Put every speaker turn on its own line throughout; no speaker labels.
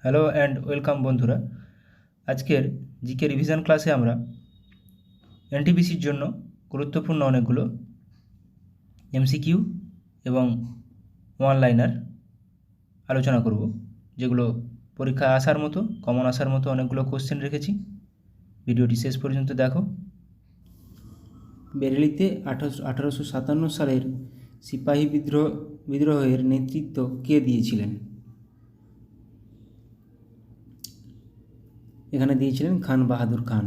Hello and welcome বন্ধুরা। আজকের GK revision ক্লাসে আমরা এনটিপিসির জন্য গুরুত্বপূর্ণ অনেকগুলো এমসিকিউ এবং ওয়ান লাইনার আলোচনা করব, যেগুলো পরীক্ষায় আসার মতো, কমন আসার মতো অনেকগুলো কোশ্চেন রেখেছি। ভিডিওটি শেষ পর্যন্ত দেখো। বেরেলিতে 1857 সালের সিপাহী বিদ্রোহের নেতৃত্ব কে দিয়েছিলেন? এখানে দিয়েছিলেন খান বাহাদুর খান।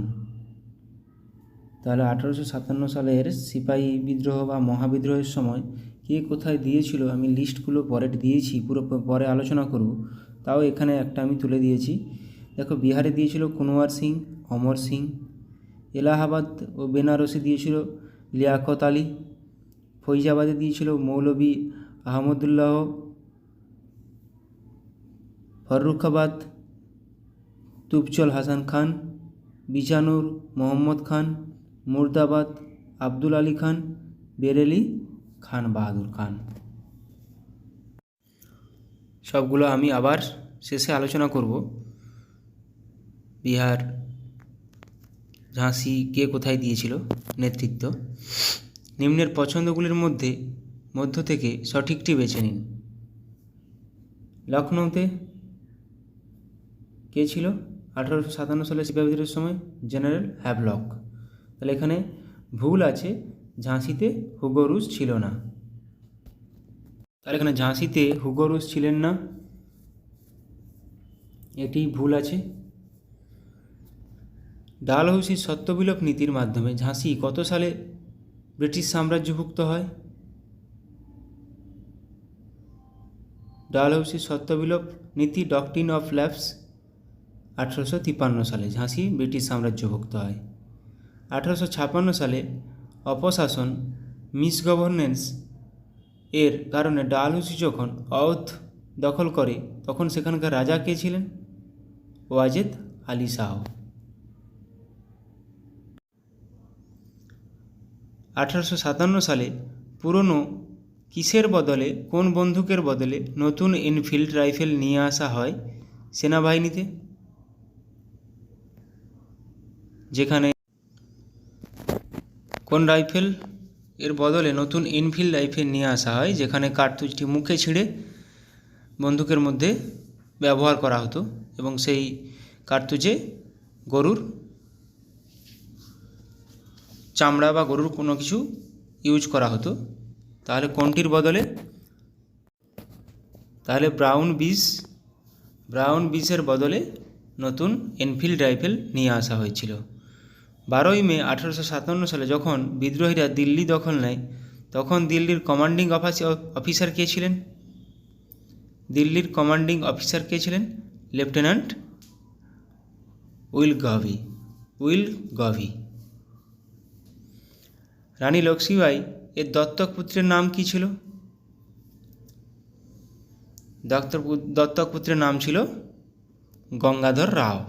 তাহলে 1857 সালের সিপাহী বিদ্রোহ বা মহাবিদ্রোহের সময় কে কোথায় দিয়েছিল, আমি লিস্টগুলো পরে দিয়েছি, পুরো পরে আলোচনা করব, তাও এখানে একটা আমি তুলে দিয়েছি। দেখো, বিহারে দিয়েছিল কুনওয়ার সিং, অমর সিং। এলাহাবাদ ও বেনারসে দিয়েছিল লিয়াকত আলী। ফৈজাবাদে দিয়েছিল মৌলভী আহমদুল্লাহ। ফররুখাবাদ তুবচল হাসান খান। বিজানুর মোহাম্মদ খান। মুর্দাবাদ আব্দুল আলী খান। বেরেলি খান বাহাদুর খান। সবগুলো আমি আবার শেষে আলোচনা করব। বিহার, ঝাঁসি কে কোথায় দিয়েছিল নেতৃত্ব। নিম্নের পছন্দগুলির মধ্য থেকে সঠিকটি বেছে নিন। লখনৌতে কে ছিল 1857 সালে সিপাহী বিদ্রোহের সময়? General Havelock. তাহলে এখানে ভুল আছে, ঝাঁসিতে হুগো রুজ ছিল না। তাহলে এখানে ঝাঁসিতে হুগো রুজ ছিলেন না, এটি ভুল আছে। ডালহৌসির সত্যবিলোপ নীতির মাধ্যমে ঝাঁসি কত সালে ব্রিটিশ সাম্রাজ্যভুক্ত হয়? ডালহৌসির সত্যবিলোপ নীতি, ডকট্রিন অফ ল্যাপস, 1853 সালে ঝাঁসি ব্রিটিশ সাম্রাজ্যভুক্ত হয়। 1856 সালে অপশাসন, মিসগভর্নেন্স এর কারণে ডালহৌসি যখন অওধ দখল করে, তখন সেখানকার রাজা কে ছিলেন? ওয়াজেদ আলী শাহ। 1857 সালে পুরনো কিসের বদলে, কোন বন্দুকের বদলে নতুন এনফিল্ড রাইফেল নিয়ে আসা হয় সেনাবাহিনীতে? যেখানে কোন রাইফেল এর বদলে নতুন এনফিল্ড রাইফেল নিয়ে আসা হয়, যেখানে কার্তুজটি মুখে ছিঁড়ে বন্দুকের মধ্যে ব্যবহার করা হতো এবং সেই কার্তুজে গরুর চামড়া বা গরুর কোনো কিছু ইউজ করা হতো। তাহলে কোনটির বদলে? তাহলে ব্রাউন বিসের বদলে নতুন এনফিল্ড রাইফেল নিয়ে আসা হয়েছিল। 12ই মে 1857 সালে যখন বিদ্রোহীরা দিল্লি দখল নেয়, তখন দিল্লির কমান্ডিং অফিসার কে ছিলেন? দিল্লির কমান্ডিং অফিসার কে ছিলেন? লেফটেন্যান্ট উইল গভি। রানী লক্ষ্মীবাই এর দত্তক পুত্রের নাম কী ছিল? দত্তক পুত্রের নাম ছিল Gangadhar Rao.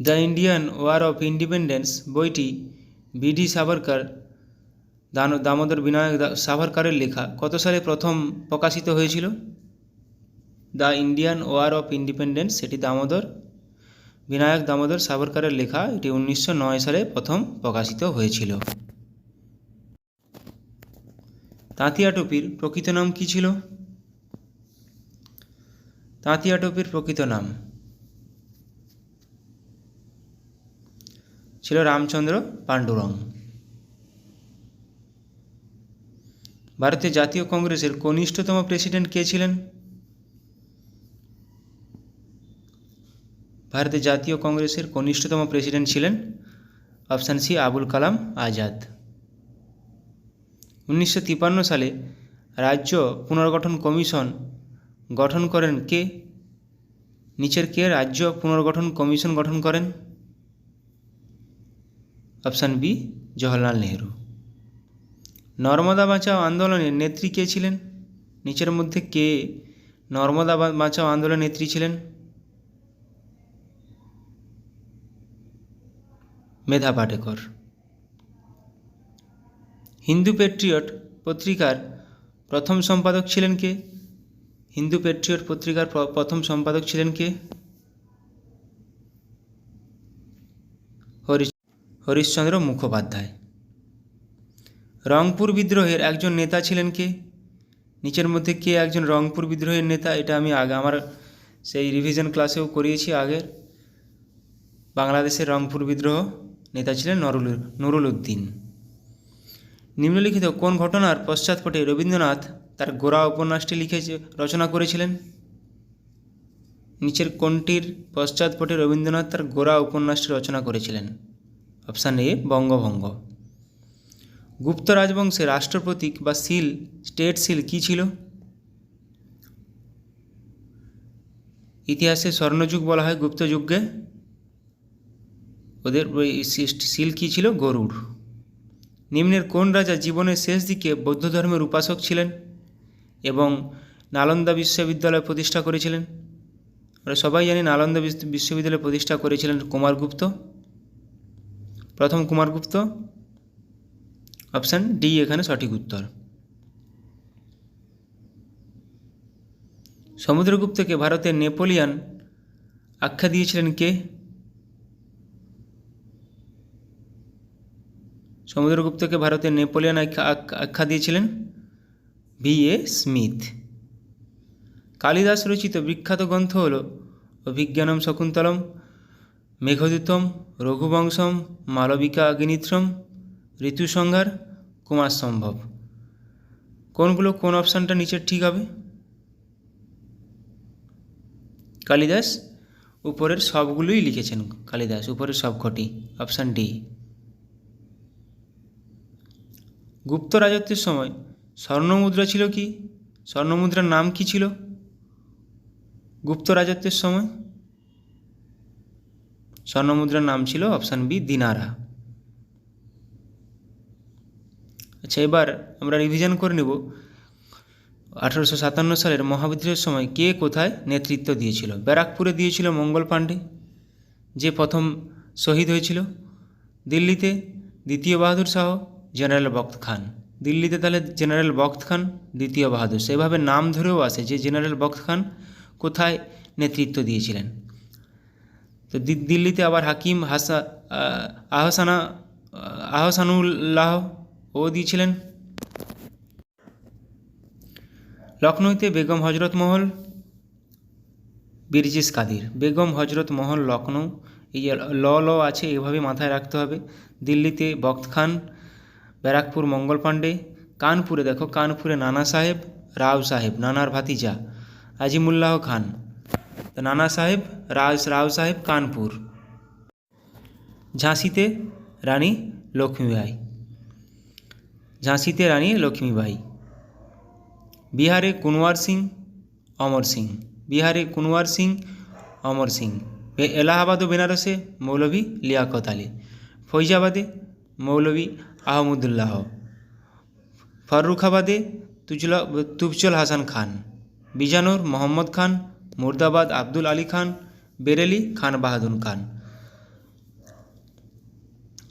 The Indian war of independence বইটি বিডি সাভারকর, দামোদর বিনায়ক সাভারকরের লেখা, কত সালে প্রথম প্রকাশিত হয়েছিল? The Indian war of independence, সেটি বিনায়ক দামোদর সাভারকরের লেখা, এটি 1909 সালে প্রথম প্রকাশিত হয়েছিল। তাঁতিয়া টোপির প্রকৃত নাম কী ছিল? তাঁতিয়া টোপির প্রকৃত নাম ছিল রামচন্দ্র পাণ্ডুরং। ভারতের জাতীয় কংগ্রেসের কনিষ্ঠতম প্রেসিডেন্ট কে ছিলেন? ভারতের জাতীয় কংগ্রেসের কনিষ্ঠতম প্রেসিডেন্ট ছিলেন অপশান সি, আবুল কালাম আজাদ। 1953 সালে রাজ্য পুনর্গঠন কমিশন গঠন করেন কে? নিচের কে রাজ্য পুনর্গঠন কমিশন গঠন করেন? Option B, Jawaharlal Nehru. নর্মদা বাঁচাও আন্দোলনের নেত্রী কে ছিলেন? নিচের মধ্যে কে নর্মদা বাঁচাও আন্দোলনের নেত্রী ছিলেন? মেধা পাটেকর। হিন্দু প্যাট্রিয়ট পত্রিকার প্রথম সম্পাদক ছিলেন কে? হিন্দু পেট্রিয়ট পত্রিকার প্রথম সম্পাদক ছিলেন কে? হরিশচন্দ্র মুখোপাধ্যায়। রংপুর বিদ্রোহের একজন নেতা ছিলেন কে? নিচের মধ্যে কে একজন রংপুর বিদ্রোহের নেতা? এটা আমি আমার সেই রিভিশন ক্লাসেও করিয়েছি আগের। বাংলাদেশের রংপুর বিদ্রোহ নেতা ছিলেন নুরুল উদ্দিন। নিম্নলিখিত কোন ঘটনার পশ্চাৎপটে রবীন্দ্রনাথ তার গোরা উপন্যাসটি রচনা করেছিলেন? নিচের কোনটির পশ্চাৎপটে রবীন্দ্রনাথ তার গোরা উপন্যাসটি রচনা করেছিলেন? অপশান এ বঙ্গভঙ্গ। গুপ্ত রাজবংশের রাষ্ট্রপ্রতীক বা সিল, স্টেট সিল কী ছিল? ইতিহাসে স্বর্ণযুগ বলা হয় গুপ্ত যুগকে। ওদের সিল কী ছিল? গরুড়। নিম্নের কোন রাজা জীবনের শেষ দিকে বৌদ্ধ ধর্মের উপাসক ছিলেন এবং নালন্দা বিশ্ববিদ্যালয় প্রতিষ্ঠা করেছিলেন? আমরা সবাই জানি নালন্দা বিশ্ববিদ্যালয় প্রতিষ্ঠা করেছিলেন কুমারগুপ্ত, প্রথম কুমারগুপ্ত। অপশান ডি এখানে সঠিক উত্তর। সমুদ্রগুপ্তকে ভারতের নেপোলিয়ান আখ্যা দিয়েছিলেন কে? সমুদ্রগুপ্তকে ভারতের নেপোলিয়ান আখ্যা দিয়েছিলেন বি এ স্মিথ। কালিদাস রচিত বিখ্যাত গ্রন্থ হল অভিজ্ঞানম শকুন্তলম, মেঘদূতম, রঘুবংশম, মালবিকা অগ্নিমিত্রম, ঋতুসংহার, কুমার সম্ভব। কোন অপশানটা নিচের ঠিক হবে? কালিদাস উপরের সবগুলোই লিখেছেন, কালিদাস উপরের সবকটি। Option D. গুপ্ত রাজত্বের সময় স্বর্ণমুদ্রা ছিল কি? স্বর্ণমুদ্রার নাম কি ছিল গুপ্ত রাজত্বের সময়? স্বর্ণমুদ্রার নাম ছিল অপশান বি দিনারা। আচ্ছা, এবার আমরা রিভিশন করে নেব 1857 সালের মহাবিদ্রোহের সময় কে কোথায় নেতৃত্ব দিয়েছিল। ব্যারাকপুরে দিয়েছিল মঙ্গল পাণ্ডে, যে প্রথম শহীদ হয়েছিল। দিল্লিতে দ্বিতীয় বাহাদুর শাহ, জেনারেল বখত খান। দিল্লিতে তাহলে জেনারেল বখত খান, দ্বিতীয় বাহাদুর, সেভাবে নাম ধরেও আসে যে জেনারেল বখত খান কোথায় নেতৃত্ব দিয়েছিলেন। তো দিল্লিতে আবার হাকিম আহসানুল্লাহ ও দিয়েছিলেন। লখনৌতে বেগম হজরত মহল, বিরজিস কাদির। বেগম হজরত মহল লখনৌ, এই যে ল আছে এভাবে মাথায় রাখতে হবে। দিল্লিতে বখত খান, ব্যারাকপুর মঙ্গল পাণ্ডে। কানপুরে দেখো, কানপুরে নানা সাহেব, রাও সাহেব, নানার ভাতিজা আজিমুল্লাহ খান। তো নানা সাহেব, রাও সাহেব, কানপুর। ঝাঁসিতে রানী লক্ষ্মীবাই, ঝাঁসিতে রানী লক্ষ্মীবাই। বিহারে কুনওয়ার সিং, অমর সিং। বিহারে কুনওয়ার সিং, অমর সিং। এলাহাবাদ ও বেনারসে মৌলভী লিয়াকত আলী। ফৈজাবাদে মৌলভী আহমদুল্লাহ। ফররুখাবাদে তুফজল হাসান খান। বিজানোর মোহাম্মদ খান। মুর্দাবাদ আব্দুল আলী খান। বেরেলি খান বাহাদুর খান।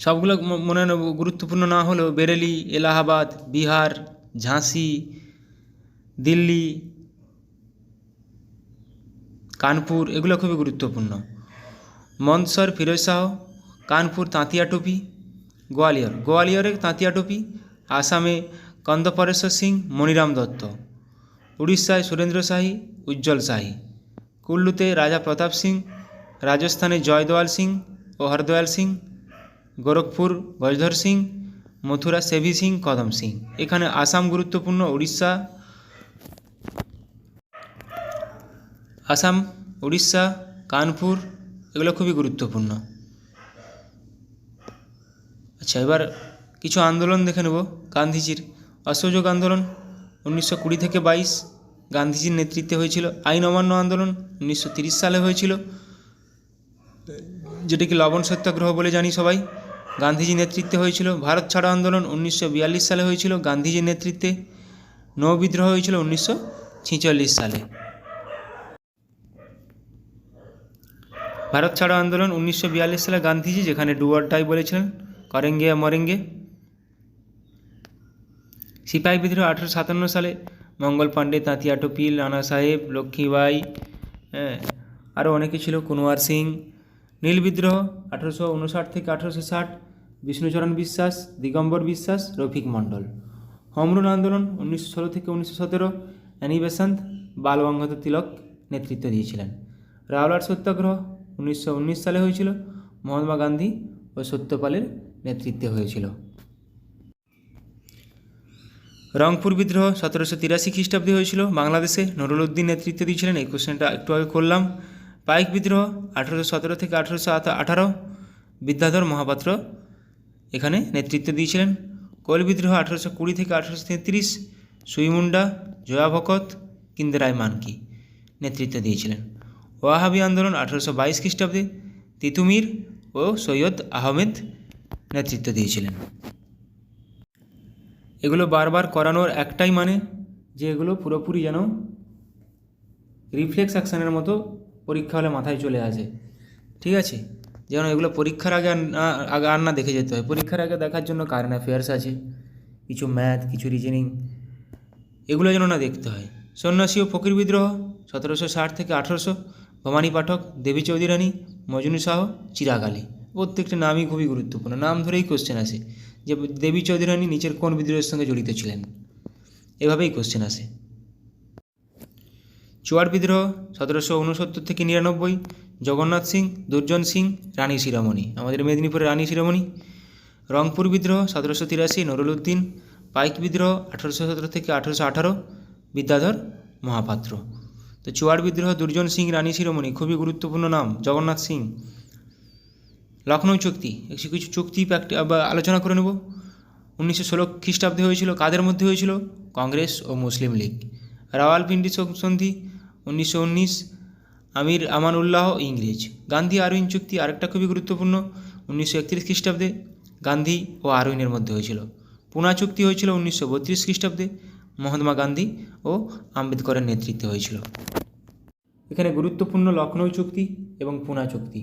সবগুলো মনে গুরুত্বপূর্ণ না হলেও বেরেলি, এলাহাবাদ, বিহার, ঝাঁসি, দিল্লি, কানপুর এগুলো খুবই গুরুত্বপূর্ণ। মন্দসর ফিরোজ শাহ, কানপুর তাঁতিয়া টুপি, গোয়ালিয়রে তাঁতিয়া টুপি। আসামে কন্দপরেশ্বর সিং, মণিরাম দত্ত। উড়িষ্যায় সুরেন্দ্র শাহী, উজ্জ্বল শাহী। কুল্লুতে রাজা প্রতাপ সিং। রাজস্থানে জয়দয়াল সিং ও হরদয়াল সিং। গোরখপুর গজধর সিং। মথুরা সেভি সিং, কদম সিং। এখানে আসাম গুরুত্বপূর্ণ, উড়িষ্যা, কানপুর এগুলো খুবই গুরুত্বপূর্ণ। আচ্ছা, এবার কিছু আন্দোলন দেখে নেব। গান্ধীজির অসহযোগ আন্দোলন 1920 থেকে 22 গান্ধীজির নেতৃত্বে হয়েছিল। আইন অমান্য আন্দোলন 1930 সালে হয়েছিল, যেটাকে লবণ সত্যাগ্রহ বলে জানি সবাই, গান্ধীজির নেতৃত্বে হয়েছিল। ভারত ছাড়ো আন্দোলন 1942 সালে হয়েছিল গান্ধীজির নেতৃত্বে। নৌ বিদ্রোহ হয়েছিল 1946 সালে। ভারত ছাড়ো আন্দোলন 1942 সালে গান্ধীজি, যেখানে ডু অর ডাই বলেছিলেন, করেঙ্গে মরেঙ্গে। সিপাহী বিদ্রোহ 1857 সালে মঙ্গল পাণ্ডে, তাঁতিয়া টোপিল, রানা সাহেব, লক্ষ্মীবাই, হ্যাঁ, আরও অনেকে ছিল, কুনওয়ার সিং। নীল বিদ্রোহ 1859 থেকে 1860 বিষ্ণুচরণ বিশ্বাস, দিগম্বর বিশ্বাস, রফিক মণ্ডল। হোম রুল আন্দোলন 1916 থেকে 1917 অ্যানি বেসান্ত, বাল গঙ্গাধর তিলক নেতৃত্ব দিয়েছিলেন। রাওলাট সত্যাগ্রহ 1919 সালে হয়েছিল, মহাত্মা গান্ধী ও সত্যপালের নেতৃত্বে হয়েছিল। রংপুর বিদ্রোহ 1783 খ্রিস্টাব্দে হয়েছিল বাংলাদেশে, নুরুল উদ্দিন নেতৃত্ব দিয়েছিলেন। এই কোশ্চেনটা একটু আগে করলাম। পাইক বিদ্রোহ 1817 থেকে 1818 বিদ্যাধর মহাপাত্র এখানে নেতৃত্ব দিয়েছিলেন। কোল বিদ্রোহ 1820 থেকে 1833 সুইমুন্ডা, জয়া ভকত, কিন্দেরাই মানকি নেতৃত্ব দিয়েছিলেন। ওয়াহাবি আন্দোলন 1822 খ্রিস্টাব্দে তিতুমির ও সৈয়দ আহমেদ নেতৃত্ব দিয়েছিলেন। এগুলো বারবার করানোর একটাই মানে যে এগুলো পুরোপুরি যেন রিফ্লেক্স অ্যাকশানের মতো পরীক্ষা হলে মাথায় চলে আসে, ঠিক আছে? যেন এগুলো পরীক্ষার আগে আর না দেখে যেতে হয়। পরীক্ষার আগে দেখার জন্য কারেন্ট অ্যাফেয়ার্স আছে, কিছু ম্যাথ, কিছু রিজনিং, এগুলো যেন না দেখতে হয়। সন্ন্যাসী ও ফকির বিদ্রোহ 1760 থেকে 1800 ভবানী পাঠক, দেবী চৌধুরী রানী, মজনু শাহ, চিরাগ আলী। প্রত্যেকটা নামই খুবই গুরুত্বপূর্ণ, নাম ধরেই কোশ্চেন আসে যে দেবী চৌধুরী রানী নিচের কোন বিদ্রোহের সঙ্গে জড়িত ছিলেন, এভাবেই কোশ্চেন আসে। চুয়াড় বিদ্রোহ 1769 থেকে 99 জগন্নাথ সিং, দুর্জন সিং, রানী শিরোমণি, আমাদের মেদিনীপুরের রানী শিরোমণি। রংপুর বিদ্রোহ 1783 নুরুল উদ্দিন। পাইক বিদ্রোহ 1817 থেকে 1818 বিদ্যাধর মহাপাত্র। তো চুয়াড় বিদ্রোহ দুর্জন সিং, রানী শিরোমণি, খুবই গুরুত্বপূর্ণ নাম, জগন্নাথ সিং। লখনৌ চুক্তি, কিছু চুক্তি আলোচনা করে নেব। 1916 খ্রিস্টাব্দে হয়েছিল, কাদের মধ্যে হয়েছিল? কংগ্রেস ও মুসলিম লীগ। রাওয়ালপিন্ডি সন্ধি 1919 আমির আমানউল্লাহ ইংরেজ। গান্ধী আরউইন চুক্তি আরেকটা খুবই গুরুত্বপূর্ণ, 1931 খ্রিস্টাব্দে গান্ধী ও আরউইনের মধ্যে হয়েছিল। পুনা চুক্তি হয়েছিল 1932 খ্রিস্টাব্দে, মহাত্মা গান্ধী ও আম্বেদকরের নেতৃত্বে হয়েছিল। এখানে গুরুত্বপূর্ণ লখনৌ চুক্তি এবং পুনা চুক্তি।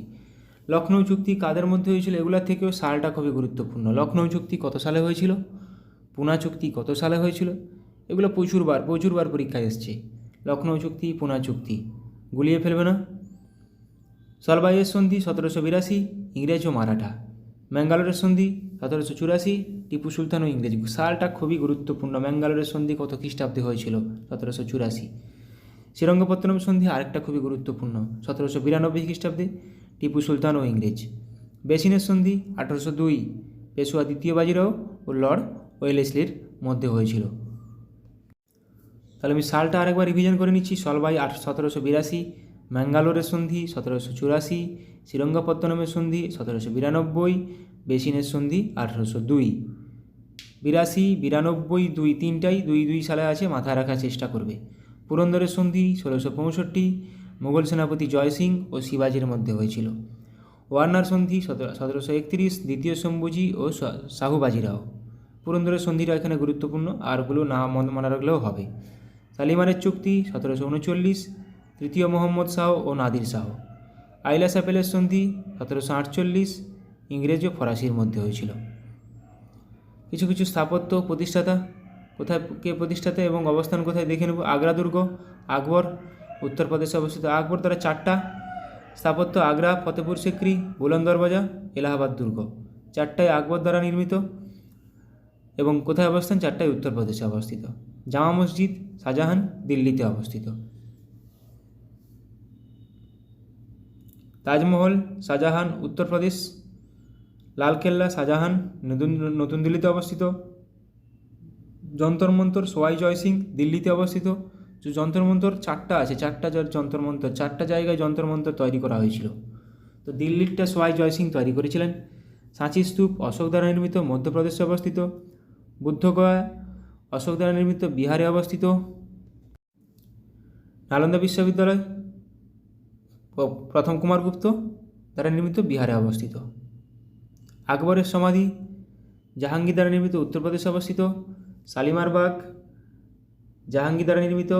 লখনৌ চুক্তি কাদের মধ্যে হয়েছিল এগুলোর থেকেও সালটা খুবই গুরুত্বপূর্ণ। লখনৌ চুক্তি কত সালে হয়েছিল, পুনা চুক্তি কত সালে হয়েছিল, এগুলো প্রচুরবার পরীক্ষায় এসছে। লখনৌ চুক্তি, পুনা চুক্তি গুলিয়ে ফেলবে না। সলবাইয়ের সন্ধি 1782 ইংরেজ ও মারাঠা। ম্যাঙ্গালোরের সন্ধি 1784 টিপু সুলতান ও ইংরেজ। সালটা খুবই গুরুত্বপূর্ণ। ম্যাঙ্গালোরের সন্ধি কত খ্রিস্টাব্দে হয়েছিল? 1784। শ্রীরঙ্গপত্তনম সন্ধি আরেকটা খুবই গুরুত্বপূর্ণ, 1792 খ্রিস্টাব্দে টিপু সুলতান ও ইংরেজ। বেসিনের সন্ধি 1802 পেশোয়া দ্বিতীয় বাজিরাও ও লর্ড ওয়েলেসলির মধ্যে হয়েছিল। তাহলে আমি সালটা আরেকবার রিভিশন করে নিচ্ছি। সলবাই 1782, ম্যাঙ্গালোরের সন্ধি 1784, শ্রীরঙ্গপত্তনমের সন্ধি 1792, বেসিনের সন্ধি 1802। 82, 92, 2 তিনটাই 2 সালে আছে, মাথায় রাখার চেষ্টা করবে। পুরন্দরের সন্ধি 1665 মুঘল সেনাপতি জয় সিং ও শিবাজির মধ্যে হয়েছিল। ওয়ার্নার সন্ধি 1731 দ্বিতীয় শম্ভুজি ও শাহুবাজিরাও। পুরন্দরের সন্ধিটা এখানে গুরুত্বপূর্ণ, আরগুলো না মনে রাখলেও হবে। সালিমারের চুক্তি 1739 তৃতীয় মোহাম্মদ শাহ ও নাদির শাহ। আইলা স্যাপেলের সন্ধি 1748 ইংরেজ ও ফরাসির মধ্যে হয়েছিল। কিছু স্থাপত্য প্রতিষ্ঠাতা, কোথায় কে প্রতিষ্ঠাতা এবং অবস্থান কোথায় দেখে নেব। আগ্রা দুর্গ আকবর, উত্তরপ্রদেশে অবস্থিত। আকবর দ্বারা 4টা স্থাপত্য, আগ্রা, ফতেপুর সিক্রি, বুলন্দ দরওয়াজা, এলাহাবাদ দুর্গ, 4টাই আকবর দ্বারা নির্মিত এবং কোথায় অবস্থান? 4টাই উত্তরপ্রদেশে অবস্থিত। জামা মসজিদ শাহজাহান, দিল্লিতে অবস্থিত। তাজমহল শাহজাহান, উত্তরপ্রদেশ। লালকেল্লা শাহজাহান, নতুন দিল্লিতে অবস্থিত। যন্তর মন্তর সোয়াই জয় সিং, দিল্লিতে অবস্থিত। যে যন্তর মন্তর 4টা আছে, 4টা যন্তর মন্তর, 4টা জায়গায় যন্তর মন্তর তৈরি করা হয়েছিল। তো দিল্লিরটা সোয়াই জয় সিং তৈরি করেছিলেন। সাঁচি স্তূপ অশোক দ্বারা নির্মিত, মধ্যপ্রদেশে অবস্থিত। বুদ্ধগয়া অশোক দ্বারা নির্মিত, বিহারে অবস্থিত। নালন্দা বিশ্ববিদ্যালয় প্রথম কুমারগুপ্ত দ্বারা নির্মিত, বিহারে অবস্থিত। আকবরের সমাধি জাহাঙ্গীর দ্বারা নির্মিত, উত্তরপ্রদেশে অবস্থিত। শালিমার বাগ জাহাঙ্গীর দ্বারা নির্মিত,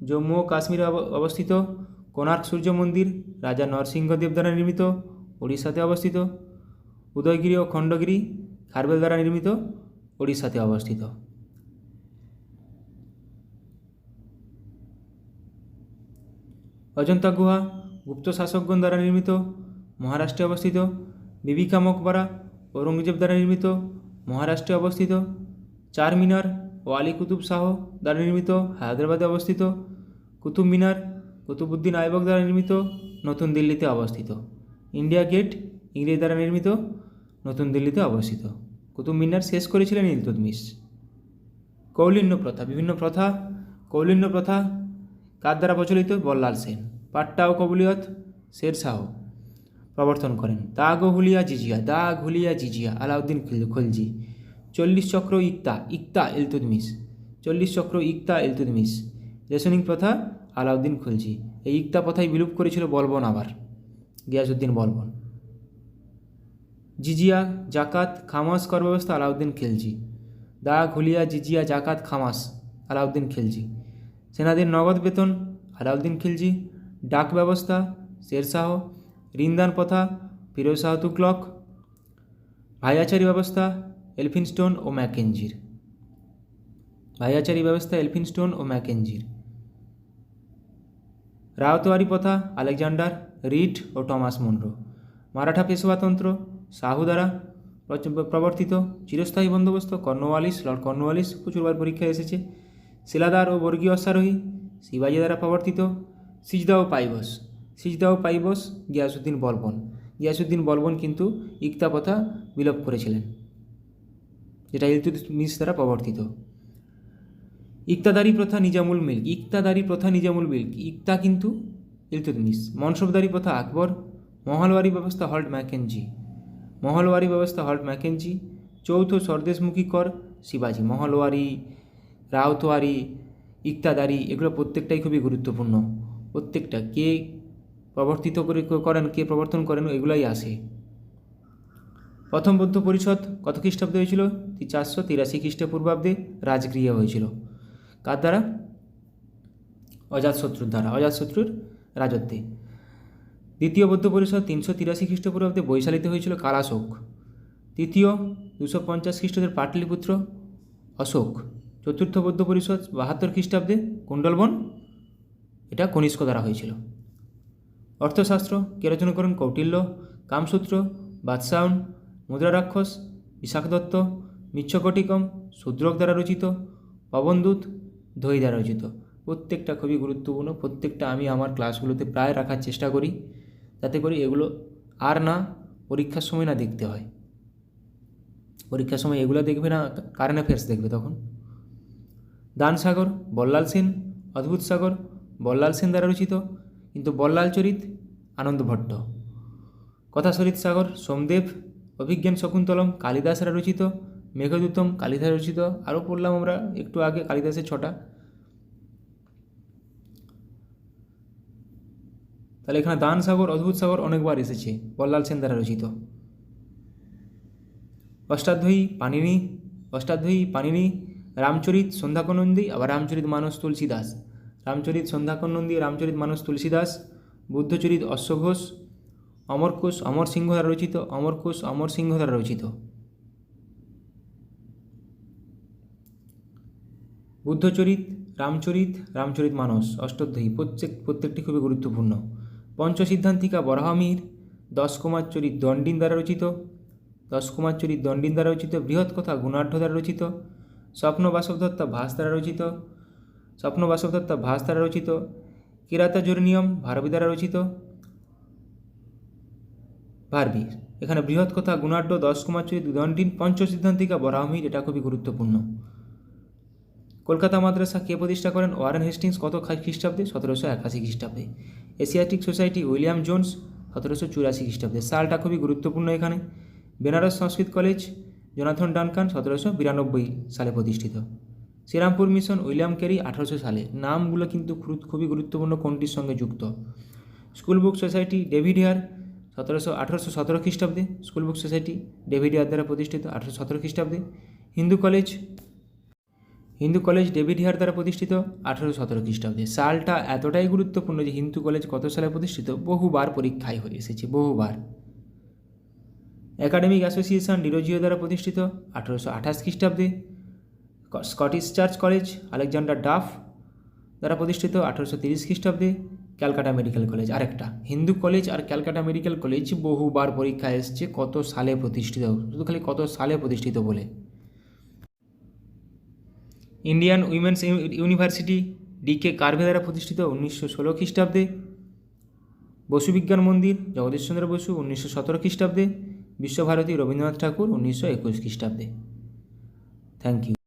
জম্মু ও কাশ্মীরে অবস্থিত। কোণার্ক সূর্য মন্দির রাজা নরসিংহদেব দ্বারা নির্মিত, ওড়িশাতে অবস্থিত। উদয়গিরি ও খণ্ডগিরি খারবেল দ্বারা নির্মিত, ওড়িশাতে অবস্থিত। অজন্তা গুহা গুপ্ত শাসকগণ দ্বারা নির্মিত, মহারাষ্ট্রে অবস্থিত। বিবিকা মকবরা ঔরঙ্গজেব দ্বারা নির্মিত, মহারাষ্ট্রে অবস্থিত। চার মিনার ও আলী কুতুব শাহ দ্বারা নির্মিত, হায়দ্রাবাদে অবস্থিত। কুতুব মিনার কুতুবুদ্দিন আইবক দ্বারা নির্মিত, নতুন দিল্লিতে অবস্থিত। ইন্ডিয়া গেট ইংরেজ দ্বারা নির্মিত, নতুন দিল্লিতে অবস্থিত। কুতুব মিনার শেষ করেছিলেন ইলতুৎমিশ। কৌলিন্য প্রথা, বিভিন্ন প্রথা। কৌলিন্য প্রথা কার দ্বারা প্রচলিত? বল্লাল সেন। পাট্টা ও কবুলিয়ত শের শাহ প্রবর্তন করেন। দাগ ও হুলিয়া জিজিয়া, দাগ হুলিয়া জিজিয়া আলাউদ্দিন খলজি। 40 চক্র ইকতা, ইকতা ইলতুৎমিশ। 40 চক্র ইকতা ইলতুৎমিশ। রেশনিং প্রথা আলাউদ্দিন খলজি। এই ইকতা প্রথাই বিলুপ করেছিল বলবন, আবার গিয়াসউদ্দিন বলবন। জিজিয়া জাকাত খামাস কর ব্যবস্থা আলাউদ্দিন খিলজি। দাগ হুলিয়া জিজিয়া জাকাত খামাস আলাউদ্দিন খিলজি। সেনাদের নগদ বেতন আলাউদ্দিন খিলজি। ডাক ব্যবস্থা শের শাহ। ঋণদান প্রথা ফিরোজ শাহ তুগলক। ভাইয়াচারি ব্যবস্থা এলফিনস্টোন ও ম্যাকেঞ্জির। ভাইয়াচারি ব্যবস্থা এলফিনস্টোন ও ম্যাকেঞ্জির। রায়তওয়ারি প্রথা আলেকজান্ডার রিড ও টমাস মুনরো। মারাঠা পেশওয়াতন্ত্র শাহু দ্বারা প্রবর্তিত। চিরস্থায়ী বন্দোবস্ত কর্নওয়ালিস, লর্ড কর্নওয়ালিস, প্রচুরবার পরীক্ষায় এসেছে। শিলাদার ও বর্গীয় অশ্বারোহী শিবাজি দ্বারা প্রবর্তিত। সিজদা ও পাইবস, সিজদা ও পাইবস গিয়াসউদ্দিন বলবন। গিয়াসউদ্দিন বলবন কিন্তু ইকতা প্রথা বিলোপ করেছিলেন, যেটা ইলতুৎমিশ দ্বারা প্রবর্তিত। ইকতাদারি প্রথা নিজামুল মিল্ক, ইকতাদারি প্রথা নিজামুল মিল্ক, ইকতা কিন্তু ইলতুৎমিশ। মনসবদারি প্রথা আকবর। মহলওয়ারি ব্যবস্থা হল্ট ম্যাকেঞ্জি, মহলওয়ারি ব্যবস্থা হল্ট ম্যাকেঞ্জি। চৌথ স্বদেশমুখী কর শিবাজি। মহলওয়ারি, রাউতওয়ারি, ইকতাদারি এগুলো প্রত্যেকটাই খুবই গুরুত্বপূর্ণ। প্রত্যেকটা কে প্রবর্তিত করেন, কে প্রবর্তন করেন, এগুলাই আসে। প্রথম বৌদ্ধ পরিষদ কত খ্রিস্টাব্দে হয়েছিল? 483 খ্রিস্টপূর্বাব্দে রাজগৃহে হয়েছিল। কার দ্বারা? অজাতশত্রুর দ্বারা, অজাতশত্রুর রাজত্বে। দ্বিতীয় বৌদ্ধ পরিষদ 383 খ্রিস্টপূর্বাব্দে বৈশালীতে হয়েছিল কালাশোক। তৃতীয় 250 খ্রিস্টাব্দের পাটলিপুত্র অশোক। চতুর্থ বৌদ্ধ পরিষদ 72 খ্রিস্টাব্দে কুণ্ডলবন, এটা কনিষ্ক দ্বারা হয়েছিল। অর্থশাস্ত্র কে রচনা করেন? কৌটিল্য। কামসূত্র বাদশাহন, মুদ্রা রাক্ষস বিশাখ দত্ত। মিচ্ছকটিকম শূদ্রক দ্বারা রচিত। পবনদূত ধৈ দ্বারা রচিত। প্রত্যেকটা খুবই গুরুত্বপূর্ণ, প্রত্যেকটা আমি আমার ক্লাসগুলোতে প্রায় রাখার চেষ্টা করি, যাতে করে এগুলো আর না পরীক্ষার সময় না দেখতে হয়। পরীক্ষার সময় এগুলো দেখবে না, কারেন্ট অ্যাফেয়ার্স দেখবে তখন। দানসাগর বল্লাল সেন। অদ্ভুত সাগর বল্লাল সেন দ্বারা রচিত, কিন্তু বল্লাল চরিত আনন্দ ভট্ট। কথাসরিত সাগর সোমদেব। অভিজ্ঞান শকুন্তলম কালিদাস দ্বারা রচিত। মেঘদূতম কালিদাস রচিত। আরও পড়লাম আমরা একটু আগে কালিদাসের 6টা। তাহলে এখানে দান সাগর, অদ্ভুত সাগর অনেকবার এসেছে, বল্লাল সেন দ্বারা রচিত। অষ্টাধ্যায়ী পাণিনি, অষ্টাধ্যায়ী পাণিনি। রামচরিত সন্ধ্যাকর নন্দী, আবার রামচরিত মানস তুলসীদাস। রামচরিত সন্ধ্যাকর নন্দী, রামচরিত মানস তুলসীদাস। বুদ্ধচরিত অশ্বঘোষ। অমরকোষ অমর সিংহ দ্বারা রচিত। অমরকোষ অমর সিংহ দ্বারা রচিত। বুদ্ধচরিত, রামচরিত, রামচরিত মানস, অষ্টাধ্যায়ী প্রত্যেকটি খুবই গুরুত্বপূর্ণ। পঞ্চসিদ্ধান্তিকা বরাহমিহির। 10 কুমার চরিত দণ্ডিন দ্বারা রচিত। 10 কুমার চরিত দণ্ডিন দ্বারা রচিত। বৃহৎ কথা গুণাঢ্য দ্বারা রচিত। স্বপ্ন বাসবদত্তা ভাস দ্বারা রচিত। স্বপ্ন বাসবদত্তা ভাস দ্বারা রচিত। কিরাতাজুর্নিয়ম ভারবী দ্বারা রচিত। ভারবী। এখানে বৃহৎ কথা গুণাঢ্য, 10 কুমার চরিত দণ্ডিন, পঞ্চসিদ্ধান্তিকা বরাহমিহির, এটা খুবই গুরুত্বপূর্ণ। কলকাতা মাদ্রাসা কে প্রতিষ্ঠা করেন? Warren Hastings. কত খ্রিস্টাব্দে? 1781 খ্রিস্টাব্দে। এশিয়াটিক সোসাইটি উইলিয়াম জোন্স 1784 খ্রিস্টাব্দে। সালটা খুবই গুরুত্বপূর্ণ এখানে। বেনারস সংস্কৃত কলেজ জোনাথন ডানকান 1792 সালে প্রতিষ্ঠিত। শ্রীরামপুর মিশন উইলিয়াম ক্যারি 1800 সালে। নামগুলো কিন্তু খুবই গুরুত্বপূর্ণ, কোনটির সঙ্গে যুক্ত। School book society David Hare 1817 খ্রিস্টাব্দে। School book society David Hare দ্বারা প্রতিষ্ঠিত 1817 খ্রিস্টাব্দে। Hindu college, Hindu college David Hare দ্বারা প্রতিষ্ঠিত 1817 খ্রিস্টাব্দে। সালটা এতটাই গুরুত্বপূর্ণ যে হিন্দু কলেজ কত সালে প্রতিষ্ঠিত বহুবার পরীক্ষায় হয়ে এসেছে, বহুবার। একাডেমিক অ্যাসোসিয়েশন ডিরোজিও দ্বারা প্রতিষ্ঠিত 1828 খ্রিস্টাব্দে। Scottish Church College Alexander Duff দ্বারা প্রতিষ্ঠিত 1830 খ্রিস্টাব্দে। Calcutta Medical College. আরেকটা হিন্দু কলেজ আর ক্যালকাটা মেডিকেল কলেজ বহুবার পরীক্ষায় এসছে কত সালে প্রতিষ্ঠিত, শুধু খালি কত সালে প্রতিষ্ঠিত বলে। ইন্ডিয়ান উইমেন্স ইউনিভার্সিটি ডিকে কার্ভে দ্বারা প্রতিষ্ঠিত 1916 খ্রিস্টাব্দে। বসু বিজ্ঞান মন্দির জগদীশচন্দ্র বসু 1917 খ্রিস্টাব্দে। বিশ্বভারতী রবীন্দ্রনাথ ঠাকুর 1921 খ্রিস্টাব্দে। Thank you.